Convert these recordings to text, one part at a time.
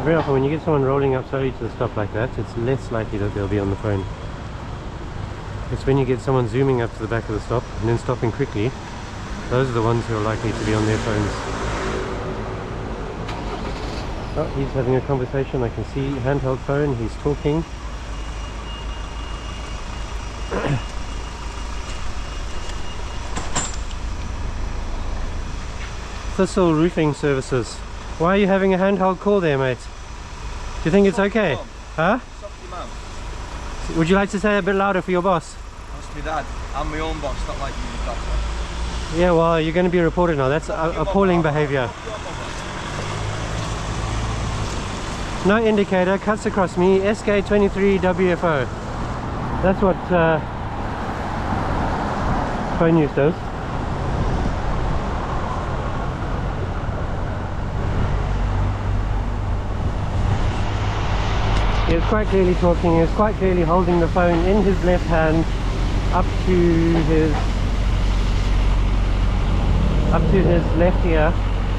very often when you get someone rolling up slowly to the stop like that, it's less likely that they'll be on the phone. It's when you get someone zooming up to the back of the stop and then stopping quickly, those are the ones who are likely to be on their phones. Oh, he's having a conversation. I can see handheld phone, he's talking. Thistle roofing services. Why are you having a handheld call there, mate? Do you think it's okay? Huh? Would you like to say it a bit louder for your boss? That's my dad. I'm my own boss, not like you, doctor. Yeah, well, you're going to be reported now. That's appalling behaviour. No indicator, cuts across me, SK23WFO. That's what phone use does. He was quite clearly talking, he was quite clearly holding the phone in his left hand up to his left ear.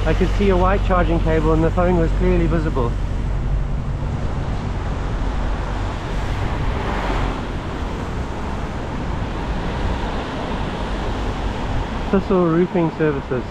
I could see a white charging cable and the phone was clearly visible. Thistle roofing services.